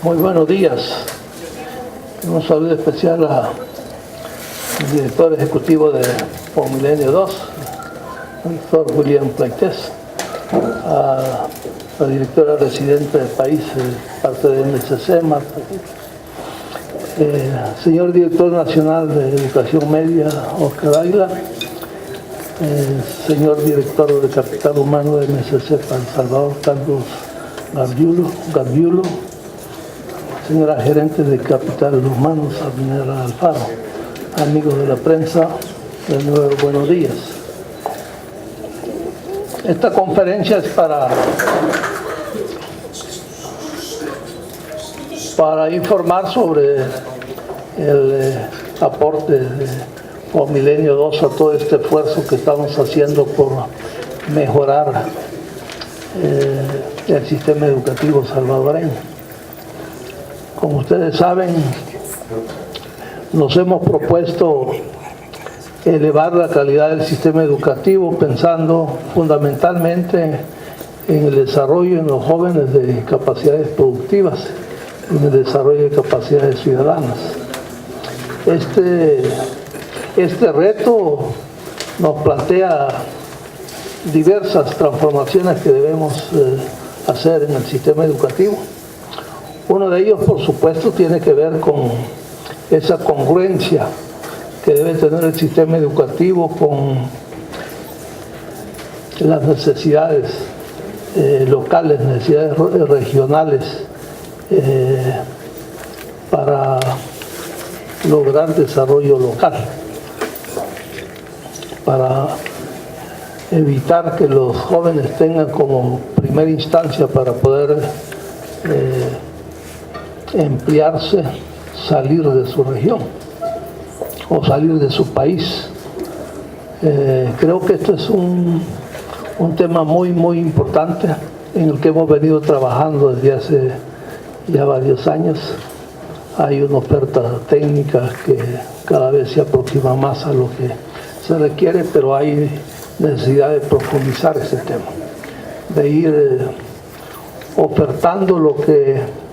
Muy buenos días. Un saludo especial al director ejecutivo de Pomilenio 2, el doctor William Pleites, a la directora residente del país, parte de MSC, Marta, señor director nacional de Educación Media, Oscar Águila, señor director de Capital Humano de MSC para El Salvador, Carlos Garbiulo, señora gerente de Capital Humano, Sabinera Alfaro, amigos de la prensa, de nuevo buenos días. Esta conferencia es para informar sobre el aporte de Pomilenio 2 a todo este esfuerzo que estamos haciendo por mejorar el sistema educativo salvadoreño. Como ustedes saben, nos hemos propuesto elevar la calidad del sistema educativo pensando fundamentalmente en el desarrollo en los jóvenes de capacidades productivas, en el desarrollo de capacidades ciudadanas. Este reto nos plantea diversas transformaciones que debemos hacer en el sistema educativo. Uno de ellos, por supuesto, tiene que ver con esa congruencia que debe tener el sistema educativo con las necesidades locales, necesidades regionales, para lograr desarrollo local, para evitar que los jóvenes tengan como primera instancia para poder emplearse, salir de su región o salir de su país. Creo que esto es un tema muy importante en el que hemos venido trabajando desde hace ya varios años. Hay una oferta técnica que cada vez se aproxima más a lo que se requiere, pero hay necesidad de profundizar ese tema, de ir ofertando lo que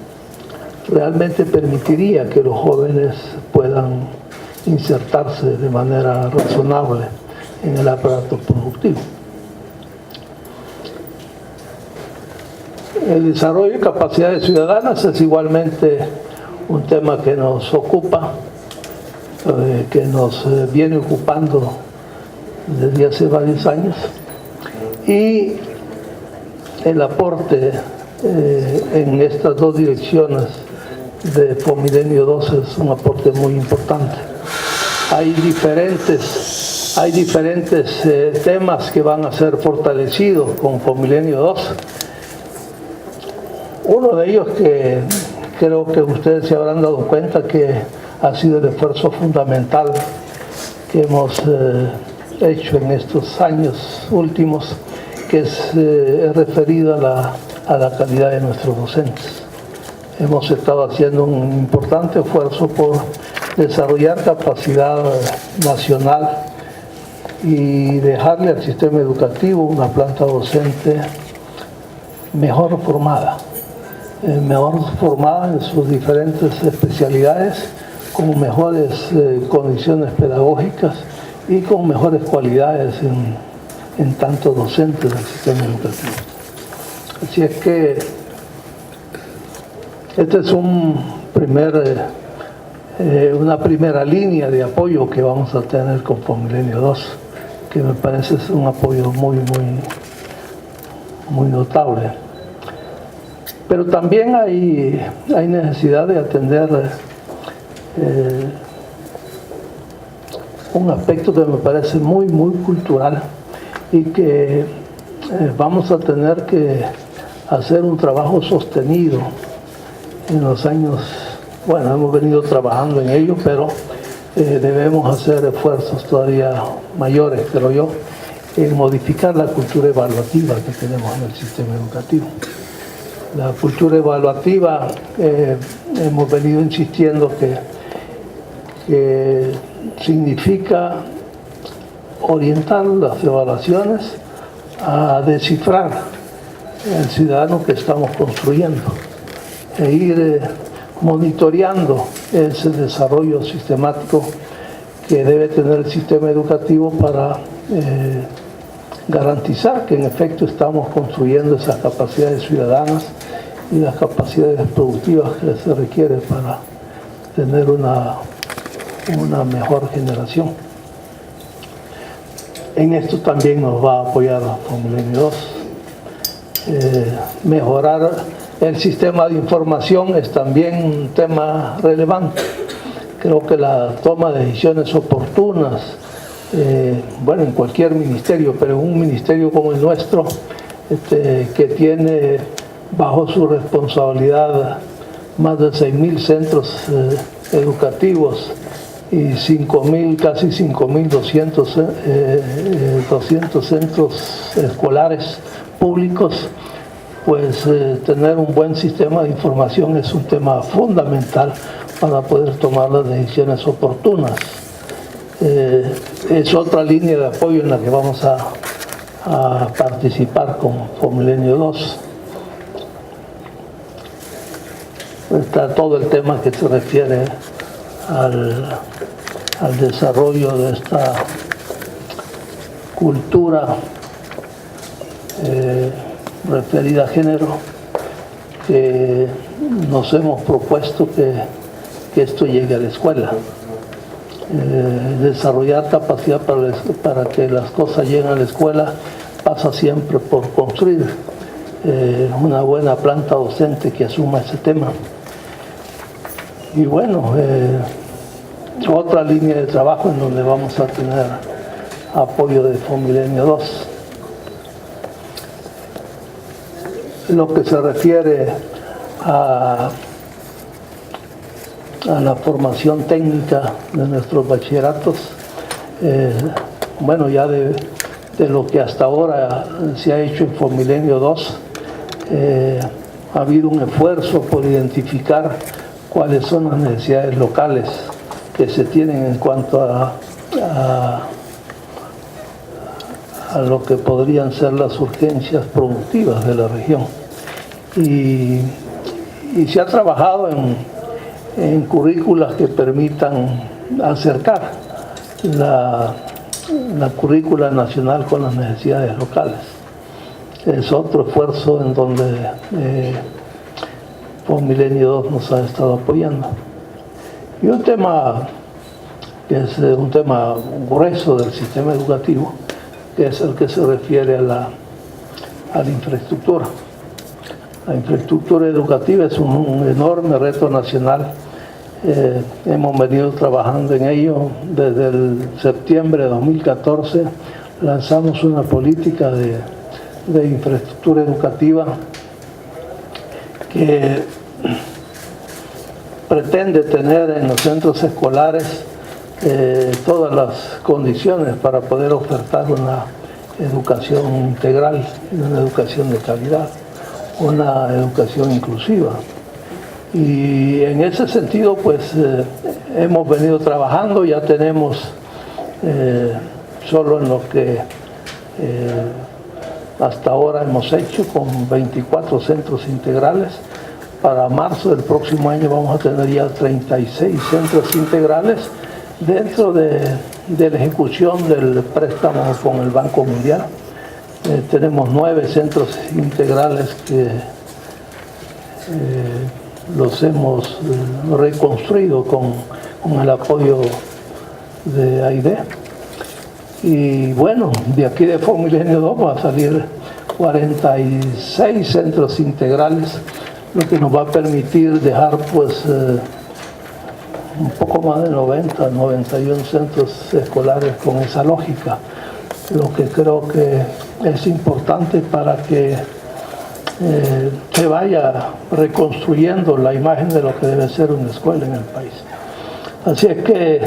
realmente permitiría que los jóvenes puedan insertarse de manera razonable en el aparato productivo. El desarrollo de capacidades ciudadanas es igualmente un tema que nos ocupa, que nos viene ocupando desde hace varios años, y el aporte en estas dos direcciones de Pomilenio 2 es un aporte muy importante. Hay diferentes temas que van a ser fortalecidos con Pomilenio 2. Uno de ellos que creo que ustedes se habrán dado cuenta que ha sido el esfuerzo fundamental que hemos hecho en estos años últimos, que es referido a la calidad de nuestros docentes. Hemos estado haciendo un importante esfuerzo por desarrollar capacidad nacional y dejarle al sistema educativo una planta docente mejor formada en sus diferentes especialidades, con mejores condiciones pedagógicas y con mejores cualidades en tanto docentes del sistema educativo. Así es que este es una primera línea de apoyo que vamos a tener con Pomilenio 2, que me parece es un apoyo muy notable. Pero también hay necesidad de atender un aspecto que me parece muy cultural y que vamos a tener que hacer un trabajo sostenido en los años. Bueno, hemos venido trabajando en ello, pero debemos hacer esfuerzos todavía mayores, creo yo, en modificar la cultura evaluativa que tenemos en el sistema educativo. La cultura evaluativa, hemos venido insistiendo que significa orientar las evaluaciones a descifrar el ciudadano que estamos construyendo. e ir monitoreando ese desarrollo sistemático que debe tener el sistema educativo para garantizar que en efecto estamos construyendo esas capacidades ciudadanas y las capacidades productivas que se requieren para tener una mejor generación. En esto también nos va a apoyar FOMILENIO 2. Mejorar el sistema de información es también un tema relevante. Creo que la toma de decisiones oportunas, bueno, en cualquier ministerio, pero en un ministerio como el nuestro, que tiene bajo su responsabilidad más de 6.000 centros educativos y casi 5.200 centros escolares públicos, pues tener un buen sistema de información es un tema fundamental para poder tomar las decisiones oportunas. Es otra línea de apoyo en la que vamos a participar con FOMILENIO 2. Está todo el tema que se refiere al desarrollo de esta cultura referida a género, que nos hemos propuesto que esto llegue a la escuela. Desarrollar capacidad para que las cosas lleguen a la escuela pasa siempre por construir una buena planta docente que asuma ese tema. Y bueno, otra línea de trabajo en donde vamos a tener apoyo de FOMILENIO 2. Lo que se refiere a la formación técnica de nuestros bachilleratos, bueno, ya de lo que hasta ahora se ha hecho en FOMILENIO 2, ha habido un esfuerzo por identificar cuáles son las necesidades locales que se tienen en cuanto a lo que podrían ser las urgencias productivas de la región. Y se ha trabajado en currículas que permitan acercar la currícula nacional con las necesidades locales. Es otro esfuerzo en donde FOMILENIO 2 nos ha estado apoyando. Y un tema que es un tema grueso del sistema educativo, que es el que se refiere a la infraestructura. La infraestructura educativa es un enorme reto nacional. Hemos venido trabajando en ello desde el septiembre de 2014. Lanzamos una política de infraestructura educativa que pretende tener en los centros escolares todas las condiciones para poder ofertar una educación integral, una educación de calidad, una educación inclusiva. Y en ese sentido, pues hemos venido trabajando. Ya tenemos solo en lo que hasta ahora hemos hecho con 24 centros integrales. Para marzo del próximo año vamos a tener ya 36 centros integrales dentro de la ejecución del préstamo con el Banco Mundial. Tenemos 9 centros integrales que los hemos reconstruido con el apoyo de AIDE. Y bueno, de aquí de FOMILENIO 2 va a salir 46 centros integrales, lo que nos va a permitir dejar pues un poco más de 91 centros escolares con esa lógica, lo que creo que es importante para que se vaya reconstruyendo la imagen de lo que debe ser una escuela en el país. Así es que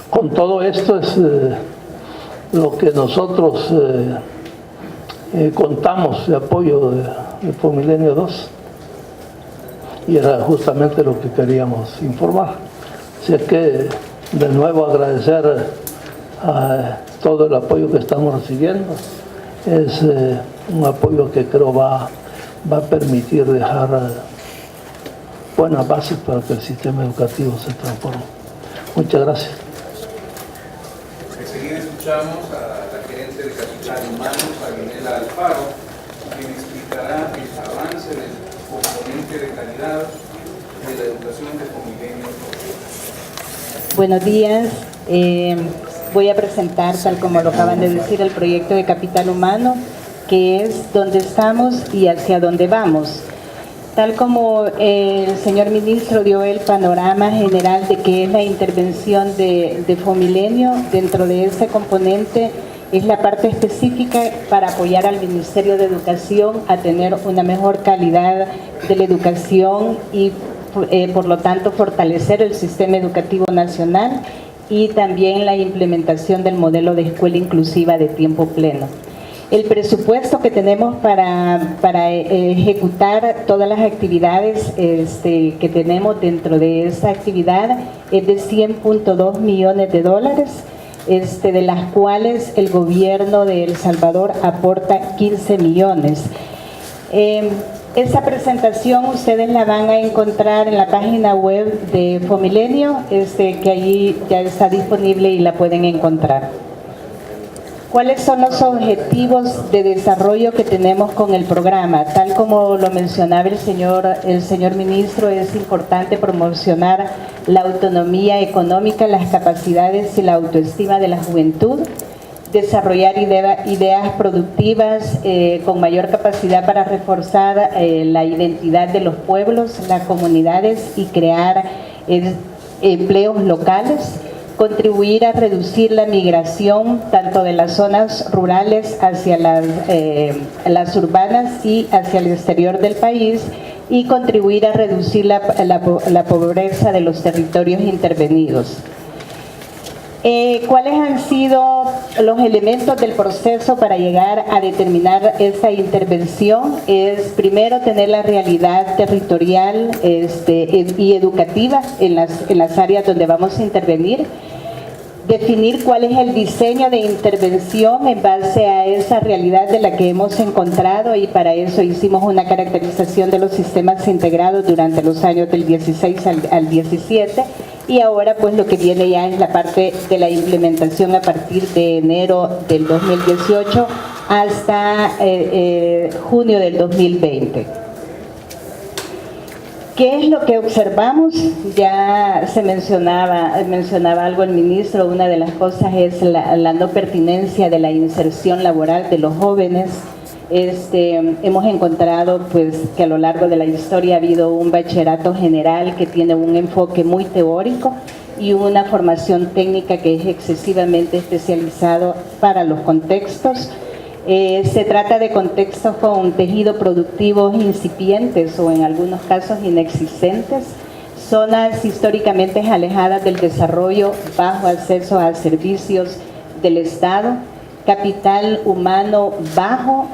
con todo esto es lo que nosotros contamos de apoyo de FOMILENIO 2, y era justamente lo que queríamos informar. Así es que de nuevo agradecer a todo el apoyo que estamos recibiendo. Es un apoyo que creo va a permitir dejar buenas bases para que el sistema educativo se transforme. Muchas gracias. Enseguida escuchamos a la gerente de Capital Humano, Farinela Alfaro, quien explicará el avance del componente de calidad de la educación de Fomilenio. Buenos días. Voy a presentar, tal como lo acaban de decir, el proyecto de Capital Humano, que es dónde estamos y hacia dónde vamos. Tal como el señor ministro dio el panorama general de qué es la intervención de Fomilenio, dentro de ese componente es la parte específica para apoyar al Ministerio de Educación a tener una mejor calidad de la educación y por lo tanto fortalecer el sistema educativo nacional y también la implementación del modelo de escuela inclusiva de tiempo pleno. El presupuesto que tenemos para ejecutar todas las actividades que tenemos dentro de esa actividad es de $100.2 millones, de las cuales el gobierno de El Salvador aporta 15 millones. Esta presentación ustedes la van a encontrar en la página web de Fomilenio, que allí ya está disponible y la pueden encontrar. ¿Cuáles son los objetivos de desarrollo que tenemos con el programa? Tal como lo mencionaba el señor ministro, es importante promocionar la autonomía económica, las capacidades y la autoestima de la juventud, desarrollar ideas productivas con mayor capacidad para reforzar la identidad de los pueblos, las comunidades y crear empleos locales, contribuir a reducir la migración tanto de las zonas rurales hacia las urbanas y hacia el exterior del país y contribuir a reducir la pobreza de los territorios intervenidos. ¿Cuáles han sido los elementos del proceso para llegar a determinar esta intervención? Es primero tener la realidad territorial y educativa en las áreas donde vamos a intervenir, definir cuál es el diseño de intervención en base a esa realidad de la que hemos encontrado y para eso hicimos una caracterización de los sistemas integrados durante los años del 16 al 17 y ahora pues lo que viene ya es la parte de la implementación a partir de enero del 2018 hasta junio del 2020. ¿Qué es lo que observamos? Ya se mencionaba algo el ministro, una de las cosas es la no pertinencia de la inserción laboral de los jóvenes. Hemos encontrado pues que a lo largo de la historia ha habido un bachillerato general que tiene un enfoque muy teórico y una formación técnica que es excesivamente especializado para los contextos. Se trata de contextos con tejido productivos incipientes o en algunos casos inexistentes, zonas históricamente alejadas del desarrollo, bajo acceso a servicios del Estado, capital humano bajo,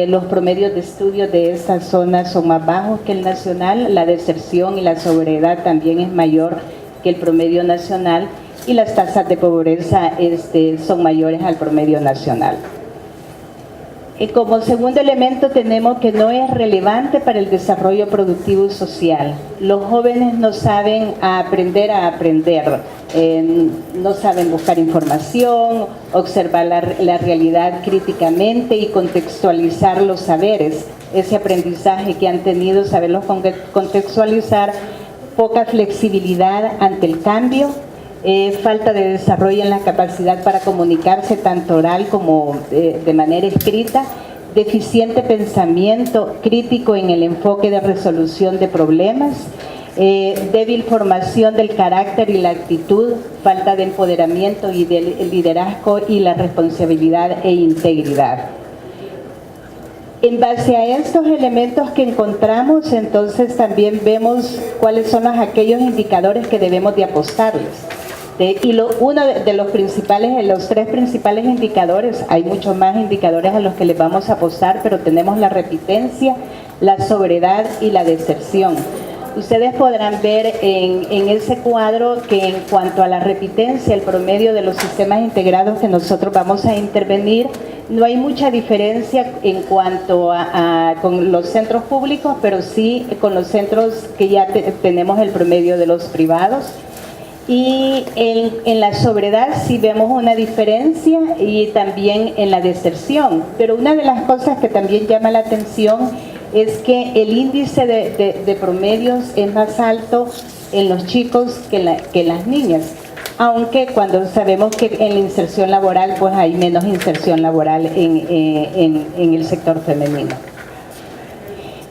los promedios de estudio de estas zonas son más bajos que el nacional, la deserción y la sobriedad también es mayor que el promedio nacional y las tasas de pobreza son mayores al promedio nacional. Como segundo elemento tenemos que no es relevante para el desarrollo productivo y social. Los jóvenes no saben aprender a aprender, no saben buscar información, observar la realidad críticamente y contextualizar los saberes. Ese aprendizaje que han tenido, saberlos contextualizar, poca flexibilidad ante el cambio, falta de desarrollo en la capacidad para comunicarse tanto oral como de manera escrita, deficiente pensamiento crítico en el enfoque de resolución de problemas, débil formación del carácter y la actitud, falta de empoderamiento y de liderazgo y la responsabilidad e integridad. En base a estos elementos que encontramos, entonces también vemos cuáles son aquellos indicadores que debemos de apostarles. Uno de los tres principales indicadores, hay muchos más indicadores a los que les vamos a apostar, pero tenemos la repitencia, la sobriedad y la deserción. Ustedes podrán ver en ese cuadro que en cuanto a la repitencia, el promedio de los sistemas integrados que nosotros vamos a intervenir No hay mucha diferencia en cuanto con los centros públicos, pero sí con los centros que ya tenemos el promedio de los privados. Y en la sobriedad sí vemos una diferencia y también en la deserción. Pero una de las cosas que también llama la atención es que el índice de promedios es más alto en los chicos que en las niñas. Aunque cuando sabemos que en la inserción laboral pues hay menos inserción laboral en el sector femenino.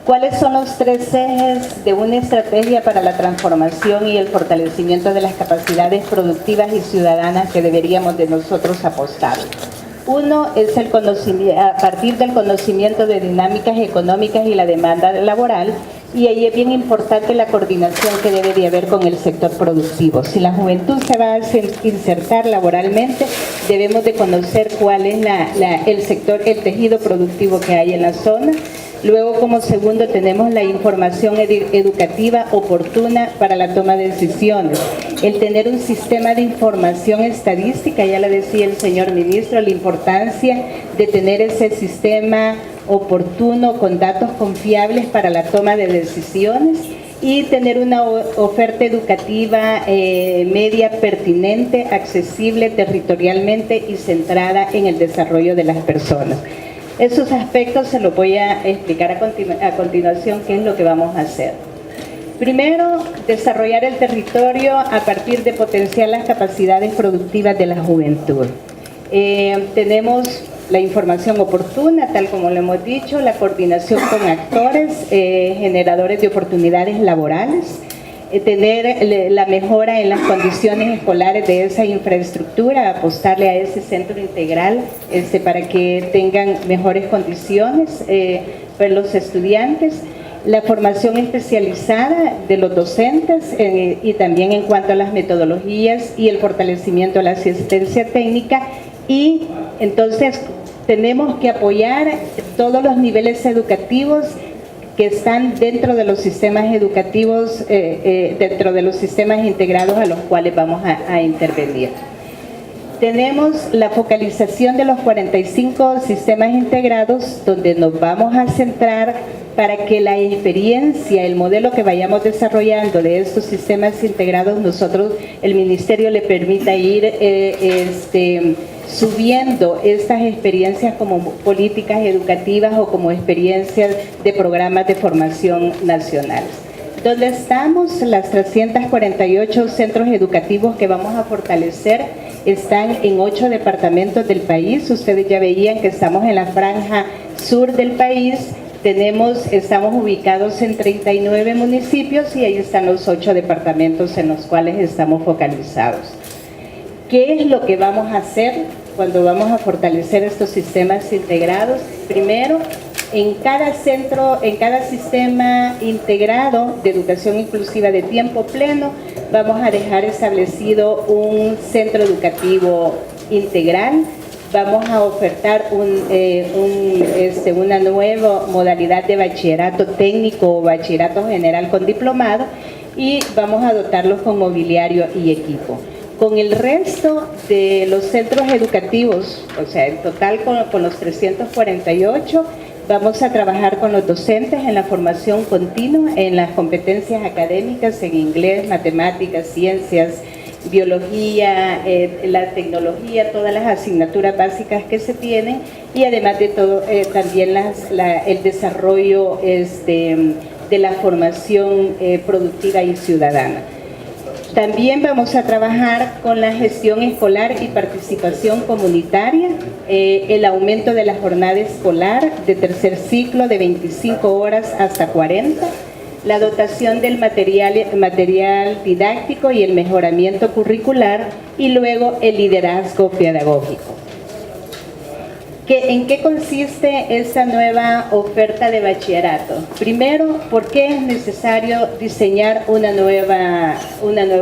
¿Cuáles son los 3 ejes de una estrategia para la transformación y el fortalecimiento de las capacidades productivas y ciudadanas que deberíamos de nosotros apostar? Uno es el conocimiento, a partir del conocimiento de dinámicas económicas y la demanda laboral, y ahí es bien importante la coordinación que debe de haber con el sector productivo. Si la juventud se va a insertar laboralmente, debemos de conocer cuál es el sector, el tejido productivo que hay en la zona. Luego, como segundo, tenemos la información educativa oportuna para la toma de decisiones. El tener un sistema de información estadística, ya lo decía el señor ministro, la importancia de tener ese sistema oportuno con datos confiables para la toma de decisiones y tener una oferta educativa media pertinente, accesible territorialmente y centrada en el desarrollo de las personas. Esos aspectos se los voy a explicar a continuación qué es lo que vamos a hacer. Primero, desarrollar el territorio a partir de potenciar las capacidades productivas de la juventud. Tenemos la información oportuna, tal como lo hemos dicho, la coordinación con actores, generadores de oportunidades laborales, tener la mejora en las condiciones escolares de esa infraestructura, apostarle a ese centro integral para que tengan mejores condiciones para los estudiantes, la formación especializada de los docentes y también en cuanto a las metodologías y el fortalecimiento de la asistencia técnica. Y entonces tenemos que apoyar todos los niveles educativos que están dentro de los sistemas educativos, dentro de los sistemas integrados a los cuales vamos a intervenir. Tenemos la focalización de los 45 sistemas integrados, donde nos vamos a centrar para que la experiencia, el modelo que vayamos desarrollando de estos sistemas integrados, nosotros, el Ministerio le permita ir subiendo estas experiencias como políticas educativas o como experiencias de programas de formación nacionales. Donde estamos, las 348 centros educativos que vamos a fortalecer están en 8 departamentos del país. Ustedes ya veían que estamos en la franja sur del país. Estamos ubicados en 39 municipios y ahí están los 8 departamentos en los cuales estamos focalizados. ¿Qué es lo que vamos a hacer cuando vamos a fortalecer estos sistemas integrados? Primero, en cada sistema integrado de educación inclusiva de tiempo pleno, vamos a dejar establecido un centro educativo integral. Vamos a ofertar una nueva modalidad de bachillerato técnico o bachillerato general con diplomado y vamos a dotarlos con mobiliario y equipo. Con el resto de los centros educativos, o sea, en total con los 348, vamos a trabajar con los docentes en la formación continua, en las competencias académicas, en inglés, matemáticas, ciencias, biología, la tecnología, todas las asignaturas básicas que se tienen y además de todo también el desarrollo de la formación productiva y ciudadana. También vamos a trabajar con la gestión escolar y participación comunitaria, el aumento de la jornada escolar de tercer ciclo de 25 horas hasta 40, la dotación del material didáctico y el mejoramiento curricular y luego el liderazgo pedagógico. ¿En qué consiste esta nueva oferta de bachillerato? Primero, ¿por qué es necesario diseñar una nueva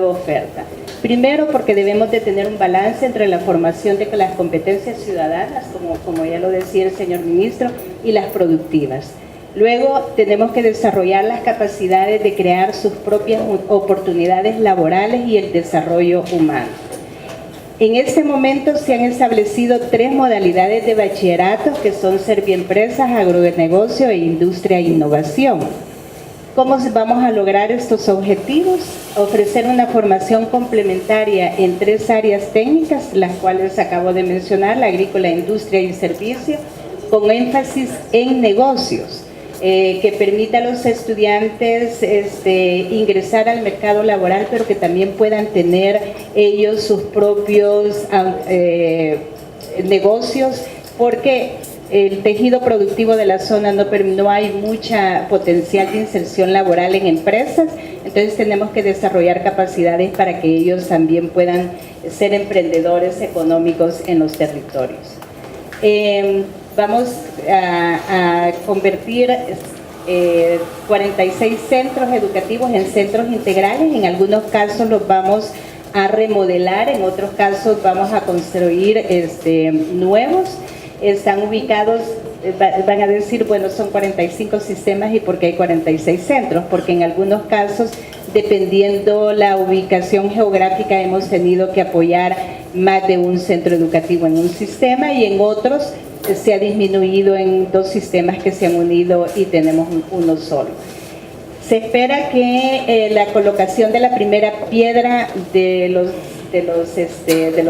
oferta? Primero, porque debemos de tener un balance entre la formación de las competencias ciudadanas, como ya lo decía el señor ministro, y las productivas. Luego, tenemos que desarrollar las capacidades de crear sus propias oportunidades laborales y el desarrollo humano. En este momento se han establecido 3 modalidades de bachillerato, que son Serviempresas, Agronegocio e Industria e Innovación. ¿Cómo vamos a lograr estos objetivos? Ofrecer una formación complementaria en 3 áreas técnicas, las cuales acabo de mencionar: la agrícola, industria y servicio, con énfasis en negocios, que permita a los estudiantes ingresar al mercado laboral, pero que también puedan tener ellos sus propios negocios, porque el tejido productivo de la zona no hay mucha potencial de inserción laboral en empresas. Entonces tenemos que desarrollar capacidades para que ellos también puedan ser emprendedores económicos en los territorios. Vamos a convertir 46 centros educativos en centros integrales. En algunos casos los vamos a remodelar, en otros casos vamos a construir nuevos. Están ubicados, van a decir, bueno, son 45 sistemas, ¿y por qué hay 46 centros? Porque en algunos casos, dependiendo la ubicación geográfica, hemos tenido que apoyar más de un centro educativo en un sistema, y en otros se ha disminuido en 2 sistemas que se han unido y tenemos uno solo. Se espera que la colocación de la primera piedra de los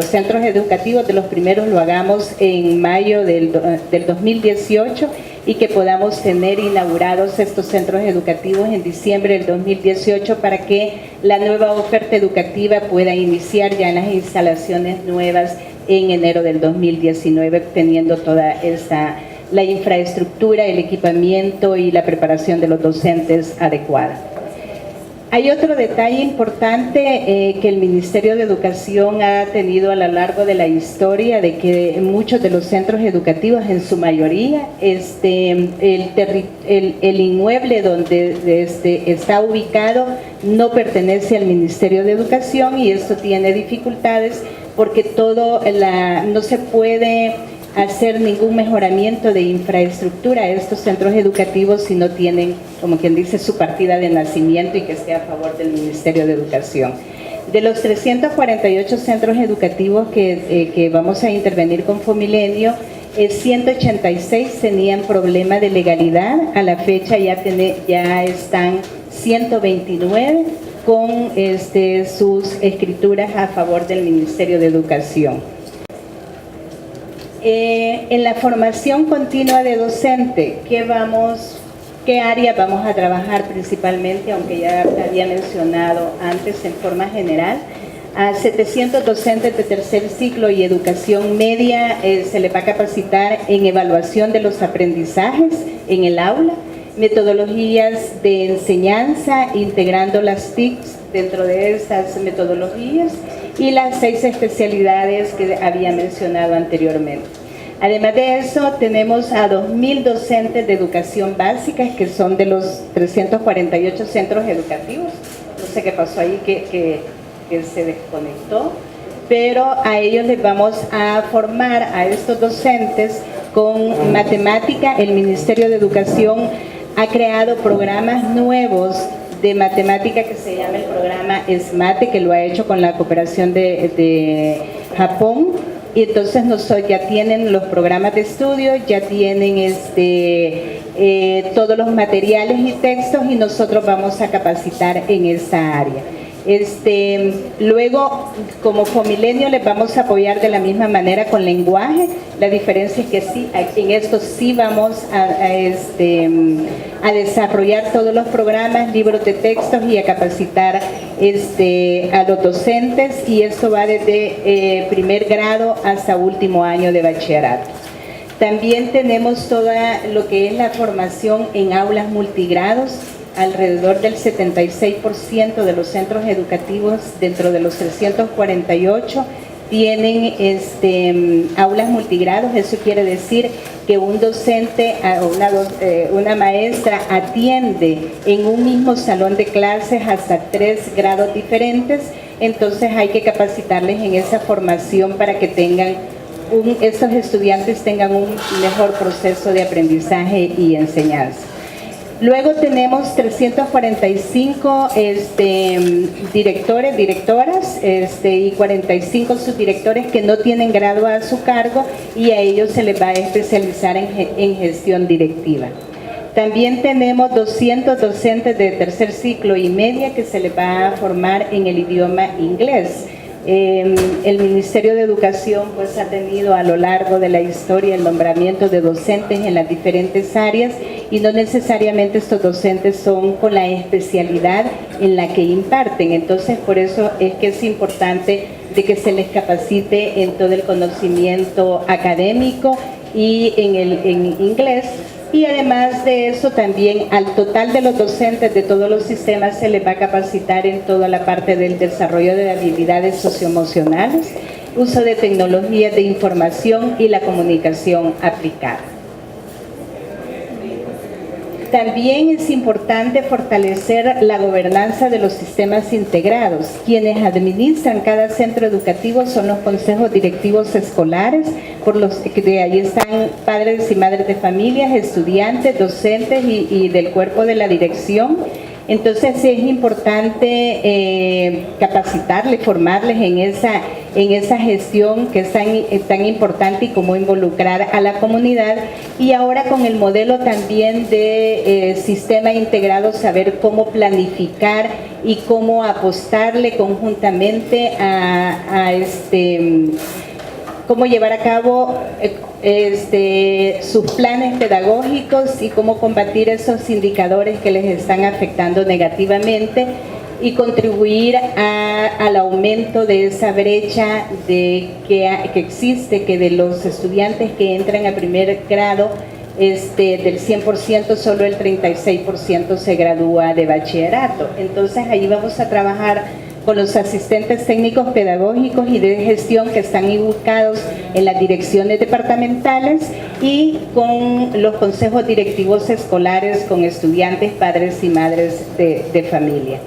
centros educativos, de los primeros, lo hagamos en mayo del 2018, y que podamos tener inaugurados estos centros educativos en diciembre del 2018, para que la nueva oferta educativa pueda iniciar ya en las instalaciones nuevas en enero del 2019, teniendo toda la infraestructura, el equipamiento y la preparación de los docentes adecuada. Hay otro detalle importante que el Ministerio de Educación ha tenido a lo largo de la historia, de que muchos de los centros educativos, en su mayoría, el inmueble donde está ubicado no pertenece al Ministerio de Educación, y esto tiene dificultades porque no se puede hacer ningún mejoramiento de infraestructura a estos centros educativos si no tienen, como quien dice, su partida de nacimiento y que esté a favor del Ministerio de Educación. De los 348 centros educativos que vamos a intervenir con Fomilenio, 186 tenían problema de legalidad. A la fecha ya están 129 con sus escrituras a favor del Ministerio de Educación. En la formación continua de docente, ¿qué área vamos a trabajar principalmente? Aunque ya había mencionado antes en forma general, a 700 docentes de tercer ciclo y educación media se les va a capacitar en evaluación de los aprendizajes en el aula, metodologías de enseñanza, integrando las TICs dentro de estas metodologías, y las 6 especialidades que había mencionado anteriormente. Además de eso, tenemos a 2.000 docentes de educación básica, que son de los 348 centros educativos. No sé qué pasó ahí, que se desconectó, pero a ellos les vamos a formar a estos docentes con matemática. El Ministerio de Educación ha creado programas nuevos de matemática que se llama el programa SMATE, que lo ha hecho con la cooperación de Japón, y entonces ya tienen los programas de estudio, ya tienen todos los materiales y textos, y nosotros vamos a capacitar en esa área. Luego, como Fomilenio, les vamos a apoyar de la misma manera con lenguaje. La diferencia es que sí, en esto sí vamos a desarrollar todos los programas, libros de textos, y a capacitar a los docentes, y esto va desde primer grado hasta último año de bachillerato. También tenemos toda lo que es la formación en aulas multigrados. Alrededor del 76% de los centros educativos dentro de los 348 tienen aulas multigrados. Eso quiere decir que un docente o una maestra atiende en un mismo salón de clases hasta 3 grados diferentes. Entonces hay que capacitarles en esa formación para que estos estudiantes tengan un mejor proceso de aprendizaje y enseñanza. Luego tenemos 345 directores, directoras y 45 subdirectores que no tienen grado a su cargo, y a ellos se les va a especializar en gestión directiva. También tenemos 200 docentes de tercer ciclo y media que se les va a formar en el idioma inglés. El Ministerio de Educación pues ha tenido a lo largo de la historia el nombramiento de docentes en las diferentes áreas, y no necesariamente estos docentes son con la especialidad en la que imparten. Entonces, por eso es que es importante de que se les capacite en todo el conocimiento académico y en inglés. Y además de eso, también al total de los docentes de todos los sistemas se les va a capacitar en toda la parte del desarrollo de habilidades socioemocionales, uso de tecnologías de información y la comunicación aplicada. También es importante fortalecer la gobernanza de los sistemas integrados. Quienes administran cada centro educativo son los consejos directivos escolares, por los que de ahí están padres y madres de familias, estudiantes, docentes y del cuerpo de la dirección. Entonces es importante capacitarles, formarles en esa gestión que es tan importante, y cómo involucrar a la comunidad. Y ahora con el modelo también de sistema integrado, saber cómo planificar y cómo apostarle conjuntamente cómo llevar a cabo sus planes pedagógicos y cómo combatir esos indicadores que les están afectando negativamente, y contribuir al aumento de esa brecha que existe, que de los estudiantes que entran a primer grado, del 100% solo el 36% se gradúa de bachillerato. Entonces ahí vamos a trabajar con los asistentes técnicos pedagógicos y de gestión que están ubicados en las direcciones departamentales, y con los consejos directivos escolares, con estudiantes, padres y madres de familia.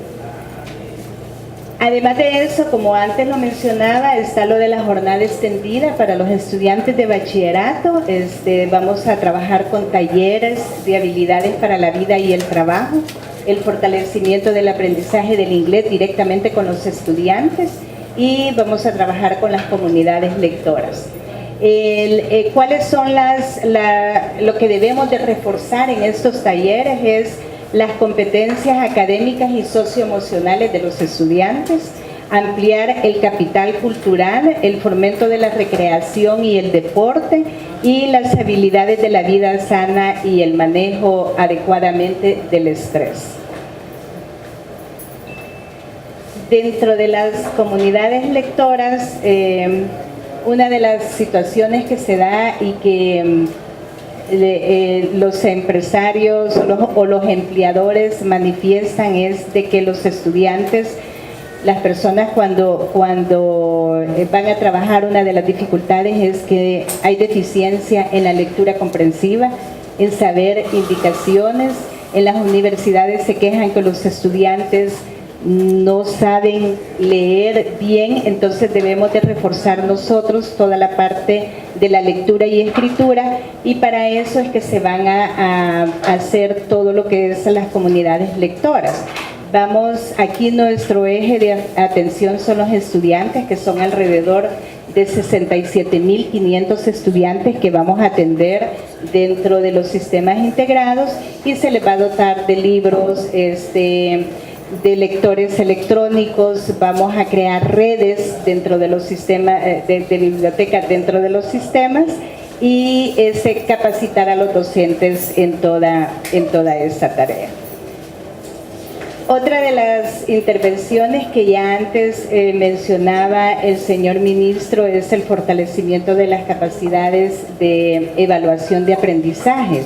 Además de eso, como antes lo mencionaba, está lo de la jornada extendida para los estudiantes de bachillerato. Vamos a trabajar con talleres de habilidades para la vida y el trabajo, el fortalecimiento del aprendizaje del inglés directamente con los estudiantes, y vamos a trabajar con las comunidades lectoras. ¿Cuáles son lo que debemos de reforzar en estos talleres? Es las competencias académicas y socioemocionales de los estudiantes, ampliar el capital cultural, el fomento de la recreación y el deporte, y las habilidades de la vida sana y el manejo adecuadamente del estrés. Dentro de las comunidades lectoras, una de las situaciones que se da y que los empresarios o los empleadores manifiestan es de que los estudiantes, las personas cuando van a trabajar, una de las dificultades es que hay deficiencia en la lectura comprensiva, en saber indicaciones. En las universidades se quejan que los estudiantes no saben leer bien, entonces debemos de reforzar nosotros toda la parte de la lectura y escritura, y para eso es que se van a hacer todo lo que es las comunidades lectoras. Aquí nuestro eje de atención son los estudiantes, que son alrededor de 67.500 estudiantes que vamos a atender dentro de los sistemas integrados, y se les va a dotar de libros, de lectores electrónicos. Vamos a crear redes dentro de los sistemas, de bibliotecas dentro de los sistemas, y capacitar a los docentes en toda esta tarea. Otra de las intervenciones que ya antes mencionaba el señor ministro es el fortalecimiento de las capacidades de evaluación de aprendizaje.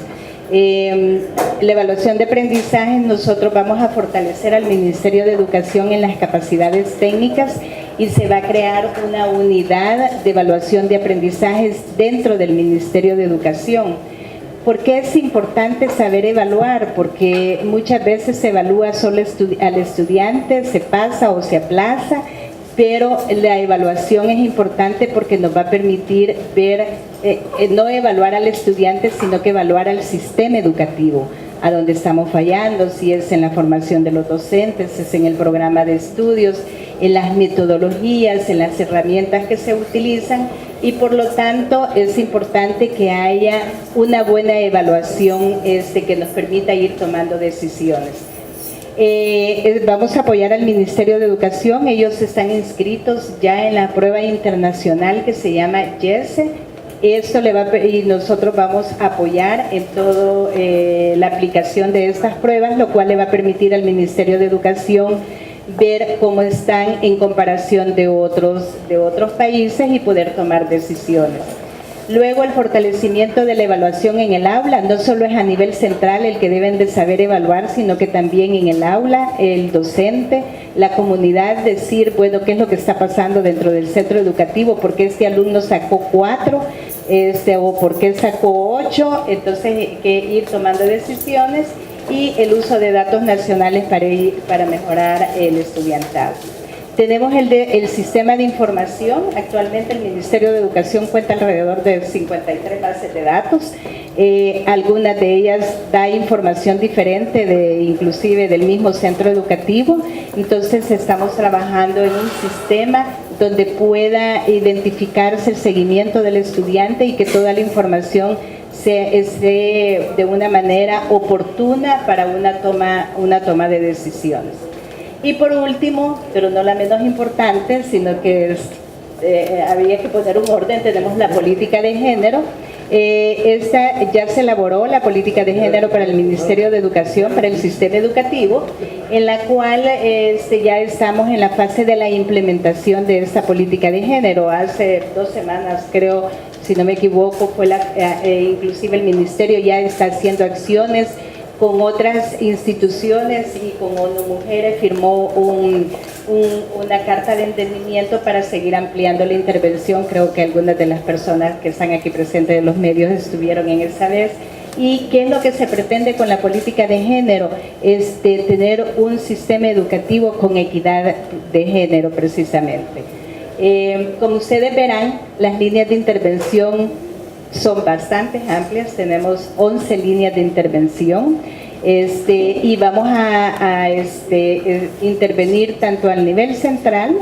La evaluación de aprendizaje, nosotros vamos a fortalecer al Ministerio de Educación en las capacidades técnicas, y se va a crear una unidad de evaluación de aprendizajes dentro del Ministerio de Educación. ¿Por qué es importante saber evaluar? Porque muchas veces se evalúa solo al estudiante, se pasa o se aplaza, pero la evaluación es importante porque nos va a permitir ver, no evaluar al estudiante, sino que evaluar al sistema educativo, a dónde estamos fallando, si es en la formación de los docentes, es en el programa de estudios, en las metodologías, en las herramientas que se utilizan, y por lo tanto es importante que haya una buena evaluación que nos permita ir tomando decisiones. Vamos a apoyar al Ministerio de Educación. Ellos están inscritos ya en la prueba internacional que se llama YESE. Esto y nosotros vamos a apoyar en todo la aplicación de estas pruebas, lo cual le va a permitir al Ministerio de Educación ver cómo están en comparación de otros países y poder tomar decisiones. Luego, el fortalecimiento de la evaluación en el aula, no solo es a nivel central el que deben de saber evaluar, sino que también en el aula, el docente, la comunidad, decir, bueno, qué es lo que está pasando dentro del centro educativo, por qué este alumno sacó 4, o por qué sacó 8, entonces hay que ir tomando decisiones, y el uso de datos nacionales para mejorar el estudiantado. Tenemos el sistema de información. Actualmente el Ministerio de Educación cuenta alrededor de 53 bases de datos. Algunas de ellas da información diferente inclusive del mismo centro educativo. Entonces estamos trabajando en un sistema donde pueda identificarse el seguimiento del estudiante y que toda la información esté de una manera oportuna para una toma de decisiones. Y por último, pero no la menos importante, sino que había que poner un orden, tenemos la política de género. Esta ya se elaboró, la política de género para el Ministerio de Educación, para el sistema educativo, en la cual ya estamos en la fase de la implementación de esta política de género. Hace 2 semanas, creo, si no me equivoco, inclusive el Ministerio ya está haciendo acciones con otras instituciones, y con ONU Mujeres firmó una carta de entendimiento para seguir ampliando la intervención. Creo que algunas de las personas que están aquí presentes en los medios estuvieron en esa vez. ¿Y qué es lo que se pretende con la política de género? Tener un sistema educativo con equidad de género, precisamente. Como ustedes verán, las líneas de intervención son bastante amplias, tenemos 11 líneas de intervención, y vamos a intervenir tanto al nivel central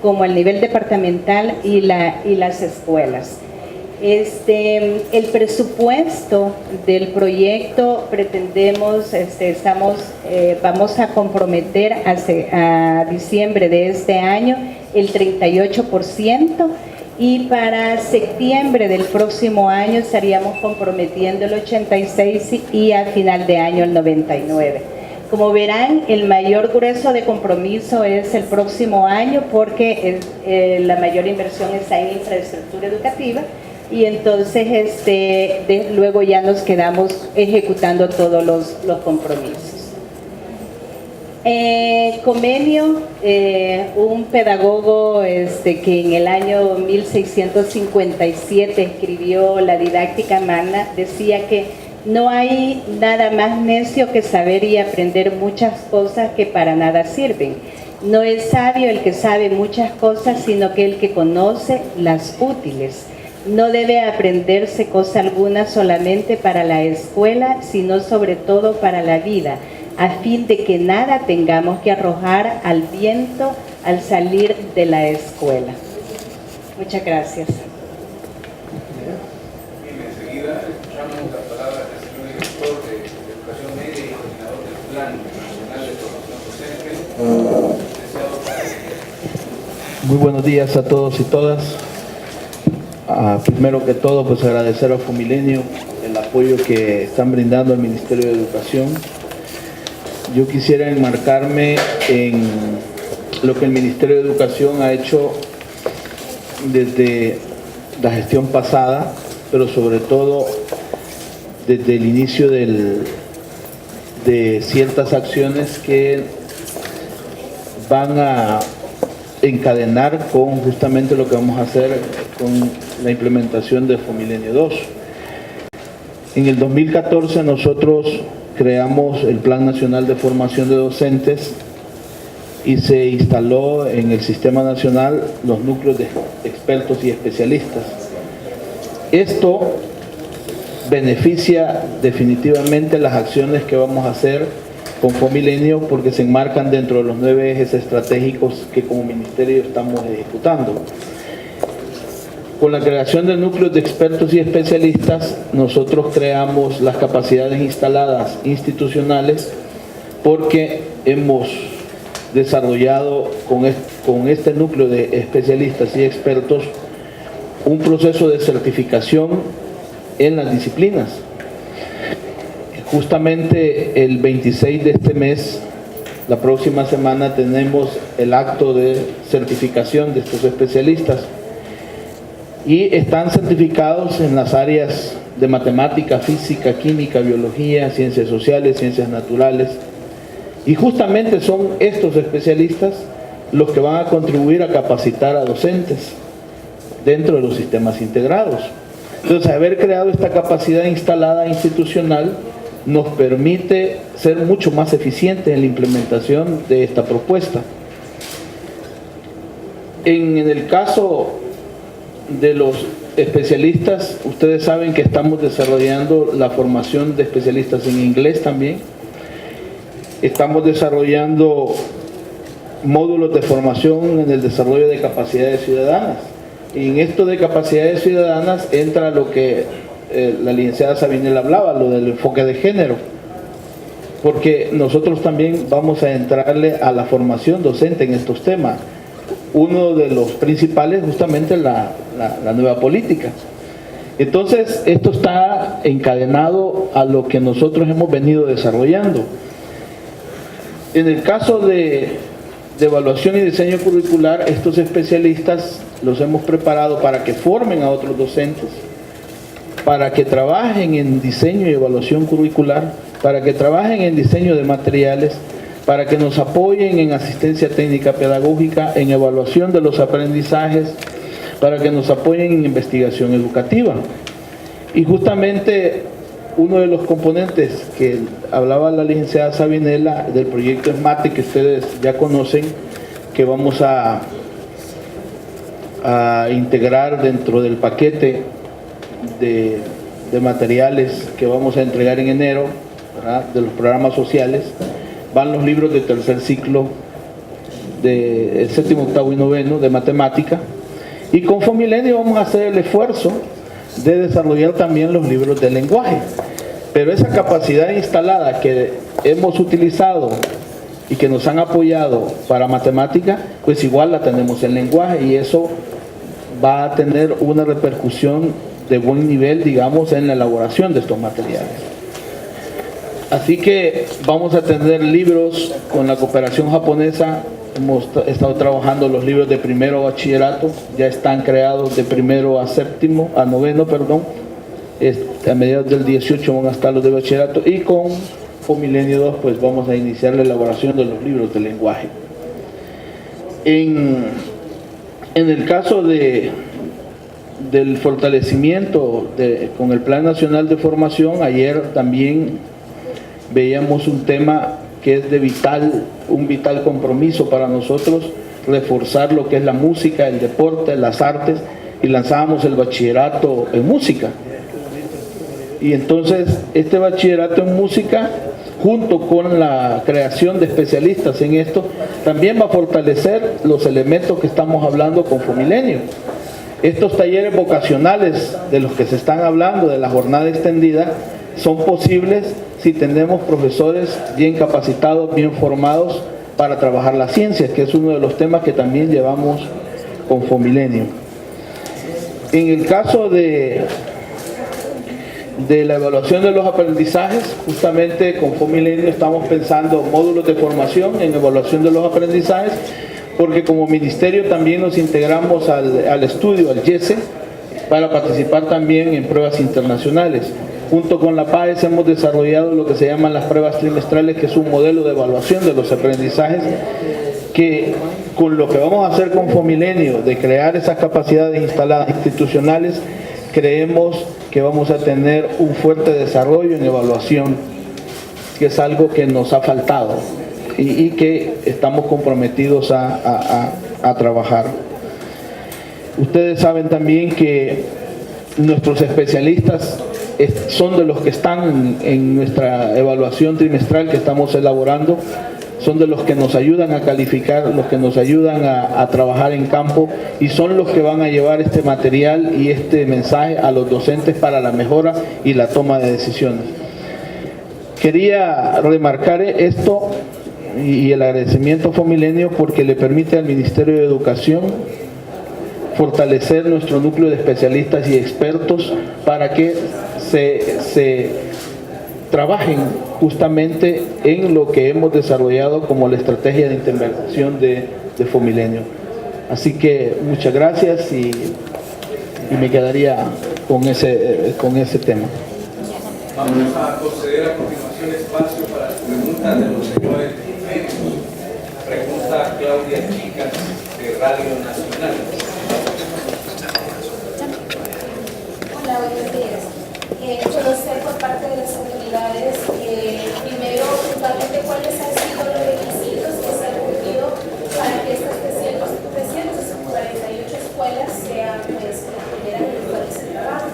como al nivel departamental y las escuelas. El presupuesto del proyecto pretendemos, vamos a comprometer a diciembre de este año el 38%, y para septiembre del próximo año estaríamos comprometiendo el 86% y a final de año el 99%. Como verán, el mayor grueso de compromiso es el próximo año, porque la mayor inversión está en infraestructura educativa, y entonces luego ya nos quedamos ejecutando todos los compromisos. Convenio, un pedagogo que en el año 1657 escribió la Didáctica Magna, decía que no hay nada más necio que saber y aprender muchas cosas que para nada sirven. No es sabio el que sabe muchas cosas, sino que el que conoce las útiles. No debe aprenderse cosa alguna solamente para la escuela, sino sobre todo para la vida, a fin de que nada tengamos que arrojar al viento al salir de la escuela. Muchas gracias. Bien, enseguida escuchamos la palabra del señor director de Educación Media y coordinador del Plan Nacional de Formación Docente. Muy buenos días a todos y todas. Primero que todo, pues agradecer a Fomilenio el apoyo que están brindando al Ministerio de Educación. Yo quisiera enmarcarme en lo que el Ministerio de Educación ha hecho desde la gestión pasada, pero sobre todo desde el inicio de ciertas acciones que van a encadenar con justamente lo que vamos a hacer con la implementación de Fomilenio 2. En el 2014 nosotros creamos el Plan Nacional de Formación de Docentes y se instaló en el Sistema Nacional los núcleos de expertos y especialistas. Esto beneficia definitivamente las acciones que vamos a hacer con Fomilenio, porque se enmarcan dentro de los 9 ejes estratégicos que como ministerio estamos ejecutando. Con la creación de núcleos de expertos y especialistas, nosotros creamos las capacidades instaladas institucionales, porque hemos desarrollado con este núcleo de especialistas y expertos un proceso de certificación en las disciplinas. Justamente el 26 de este mes, la próxima semana, tenemos el acto de certificación de estos especialistas y están certificados en las áreas de matemática, física, química, biología, ciencias sociales, ciencias naturales, y justamente son estos especialistas los que van a contribuir a capacitar a docentes dentro de los sistemas integrados. Entonces, haber creado esta capacidad instalada institucional nos permite ser mucho más eficientes en la implementación de esta propuesta. En el caso de los especialistas, ustedes saben que estamos desarrollando la formación de especialistas en inglés también. Estamos desarrollando módulos de formación en el desarrollo de capacidades ciudadanas. Y en esto de capacidades ciudadanas entra lo que la licenciada Sabinel hablaba, lo del enfoque de género, porque nosotros también vamos a entrarle a la formación docente en estos temas. Uno de los principales justamente la nueva política. Entonces, esto está encadenado a lo que nosotros hemos venido desarrollando. En el caso de evaluación y diseño curricular, estos especialistas los hemos preparado para que formen a otros docentes, para que trabajen en diseño y evaluación curricular, para que trabajen en diseño de materiales, para que nos apoyen en asistencia técnica pedagógica, en evaluación de los aprendizajes, para que nos apoyen en investigación educativa. Y justamente uno de los componentes que hablaba la licenciada Sabinela del proyecto ESMATE, que ustedes ya conocen, que vamos a integrar dentro del paquete de materiales que vamos a entregar en enero, ¿verdad?, de los programas sociales, van los libros de tercer ciclo, de séptimo, octavo y noveno de matemática, y con Fomilenio vamos a hacer el esfuerzo de desarrollar también los libros de lenguaje. Pero esa capacidad instalada que hemos utilizado y que nos han apoyado para matemática, pues igual la tenemos en lenguaje, y eso va a tener una repercusión de buen nivel, digamos, en la elaboración de estos materiales. Así que vamos a tener libros con la cooperación japonesa. Hemos estado trabajando los libros de primero a bachillerato, ya están creados de primero a noveno, a mediados del 18 van a estar los de bachillerato, y con Fomilenio 2 pues vamos a iniciar la elaboración de los libros de lenguaje. En el caso del fortalecimiento con el Plan Nacional de Formación, ayer también veíamos un tema que es un vital compromiso para nosotros, reforzar lo que es la música, el deporte, las artes, y lanzábamos el bachillerato en música. Y entonces este bachillerato en música, junto con la creación de especialistas en esto, también va a fortalecer los elementos que estamos hablando con Fomilenio. Estos talleres vocacionales de los que se están hablando, de la jornada extendida, son posibles si tenemos profesores bien capacitados, bien formados para trabajar las ciencias, que es uno de los temas que también llevamos con Fomilenio. En el caso de la evaluación de los aprendizajes, justamente con Fomilenio estamos pensando módulos de formación en evaluación de los aprendizajes, porque como ministerio también nos integramos al estudio, al YESE, para participar también en pruebas internacionales. Junto con la PAES hemos desarrollado lo que se llaman las pruebas trimestrales, que es un modelo de evaluación de los aprendizajes, que con lo que vamos a hacer con Fomilenio, de crear esas capacidades instaladas institucionales, creemos que vamos a tener un fuerte desarrollo en evaluación, que es algo que nos ha faltado y que estamos comprometidos a trabajar. Ustedes saben también que nuestros especialistas son de los que están en nuestra evaluación trimestral que estamos elaborando, son de los que nos ayudan a calificar, los que nos ayudan a trabajar en campo y son los que van a llevar este material y este mensaje a los docentes para la mejora y la toma de decisiones. Quería remarcar esto y el agradecimiento a Fomilenio porque le permite al Ministerio de Educación fortalecer nuestro núcleo de especialistas y expertos para que se trabajen justamente en lo que hemos desarrollado como la estrategia de intervención de Fomilenio. Así que muchas gracias y me quedaría con ese tema. Vamos a conceder a continuación espacio para las preguntas de los señores medios. Pregunta Claudia Chicas de Radio Nacional. Hola, buenos días. Conocer por parte de las autoridades, primero, puntualmente, cuáles han sido los requisitos que se han cumplido para que estas 348 escuelas sean las primeras en las cuales se trabaja.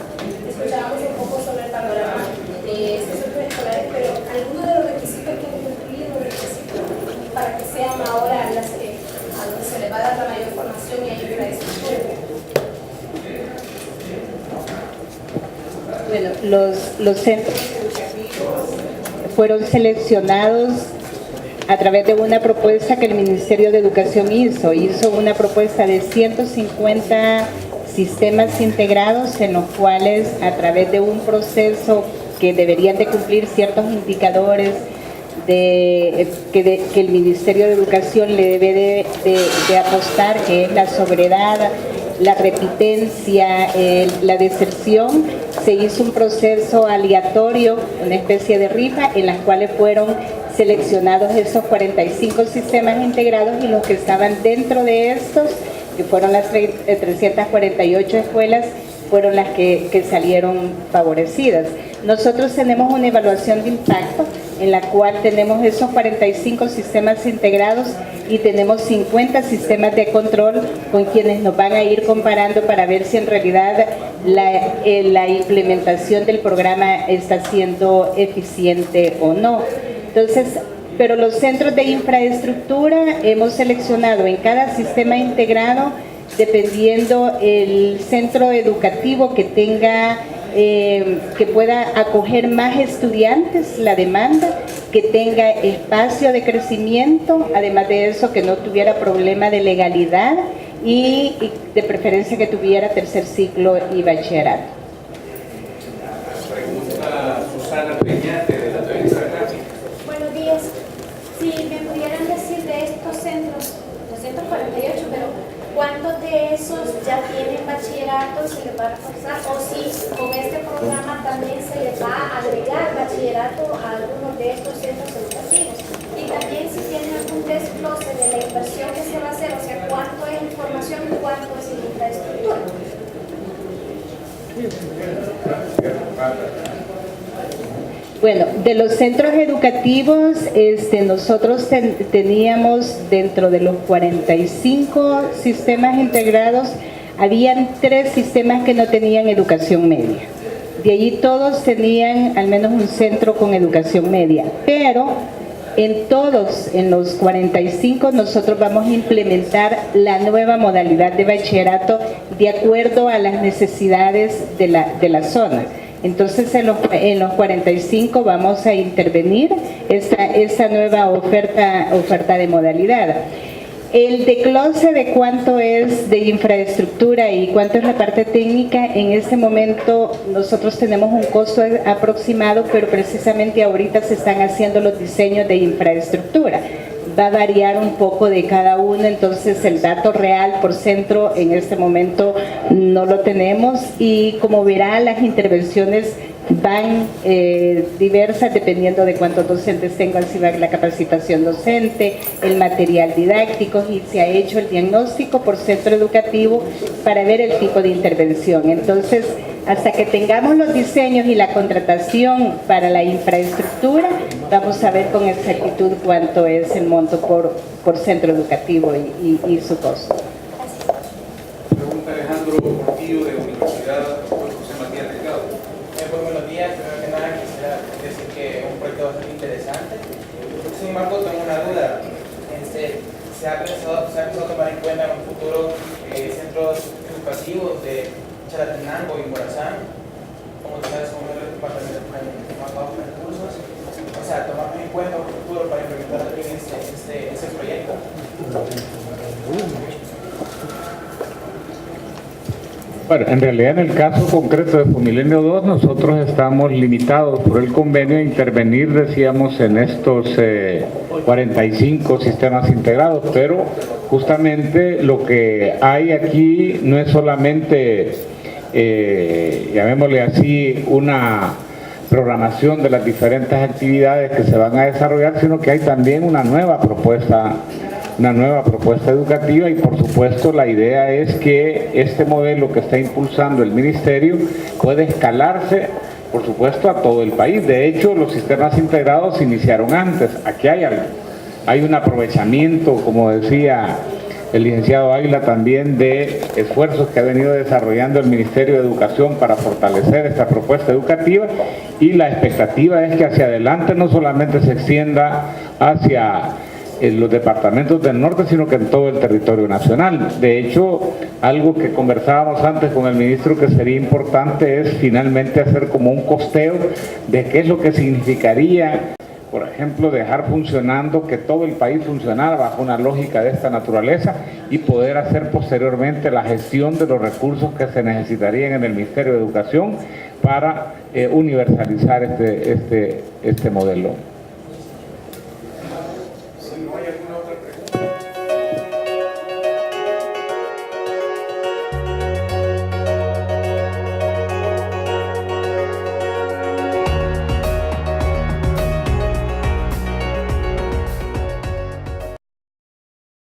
Escuchábamos un poco sobre el panorama de estos centros escolares, pero algunos de los requisitos que han cumplido para que sean ahora las que a donde se les va a dar la mayor formación y hay infraestructura. Bueno, los centros fueron seleccionados a través de una propuesta que el Ministerio de Educación hizo una propuesta de 150 sistemas integrados en los cuales a través de un proceso que deberían de cumplir ciertos indicadores que el Ministerio de Educación le debe de apostar, que es la sobriedad, la repitencia, la deserción. Se hizo un proceso aleatorio, una especie de rifa, en las cuales fueron seleccionados esos 45 sistemas integrados y los que estaban dentro de estos, que fueron las 348 escuelas, fueron las que salieron favorecidas. Nosotros tenemos una evaluación de impacto en la cual tenemos esos 45 sistemas integrados y tenemos 50 sistemas de control con quienes nos van a ir comparando para ver si en realidad la implementación del programa está siendo eficiente o no. Entonces, pero los centros de infraestructura hemos seleccionado en cada sistema integrado, dependiendo el centro educativo que tenga, que pueda acoger más estudiantes, la demanda, que tenga espacio de crecimiento, además de eso que no tuviera problema de legalidad y de preferencia que tuviera tercer ciclo y bachillerato. Pregunta Susana Peñate de la Prensa Gráfica. Buenos días. Si me pudieran decir de estos centros, 248, pero ¿cuántos de esos ya tienen bachillerato y se les va a reforzar? O si con este programa también se les va a agregar bachillerato a algunos de estos centros educativos. Y también si tienen algún desglose de la inversión que se va a hacer, o sea, cuánto es en formación y cuánto es en infraestructura. Bueno, de los centros educativos, nosotros teníamos dentro de los 45 sistemas integrados, habían 3 sistemas que no tenían educación media. De allí todos tenían al menos un centro con educación media, pero en los 45 nosotros vamos a implementar la nueva modalidad de bachillerato de acuerdo a las necesidades de la zona. Entonces en los 45 vamos a intervenir esta nueva oferta de modalidad. El desglose de cuánto es de infraestructura y cuánto es la parte técnica, en este momento nosotros tenemos un costo aproximado, pero precisamente ahorita se están haciendo los diseños de infraestructura. Va a variar un poco de cada uno, entonces el dato real por centro en este momento no lo tenemos y como verá las intervenciones van diversas dependiendo de cuántos docentes tengan, si va la capacitación docente, el material didáctico y se ha hecho el diagnóstico por centro educativo para ver el tipo de intervención. Entonces, hasta que tengamos los diseños y la contratación para la infraestructura, vamos a ver con exactitud cuánto es el monto por centro educativo y su costo. Pregunta Alejandro Portillo de Universidad José Matías Delgado. Buenos días. proyecto bastante interesante. Sin embargo, tengo una duda. ¿Se ha pensado tomar en cuenta en un futuro centros educativos de Chalatenango y Morazán? Como tú sabes, como el departamento más bajo de recursos. O sea, tomar en cuenta un futuro para implementar también este proyecto. Bueno, en realidad en el caso concreto de Fomilenio 2 nosotros estamos limitados por el convenio a intervenir, decíamos, en estos 45 sistemas integrados, pero justamente lo que hay aquí no es solamente, llamémosle así, una programación de las diferentes actividades que se van a desarrollar, sino que hay también una nueva propuesta educativa y por supuesto la idea es que este modelo que está impulsando el Ministerio puede escalarse, por supuesto, a todo el país. De hecho, los sistemas integrados se iniciaron antes. Aquí hay un aprovechamiento, como decía el licenciado Águila, también de esfuerzos que ha venido desarrollando el Ministerio de Educación para fortalecer esta propuesta educativa, y la expectativa es que hacia adelante no solamente se extienda hacia los departamentos del norte, sino que en todo el territorio nacional. De hecho, algo que conversábamos antes con el ministro que sería importante es finalmente hacer como un costeo de qué es lo que significaría, por ejemplo, dejar funcionando, que todo el país funcionara bajo una lógica de esta naturaleza y poder hacer posteriormente la gestión de los recursos que se necesitarían en el Ministerio de Educación para universalizar este modelo.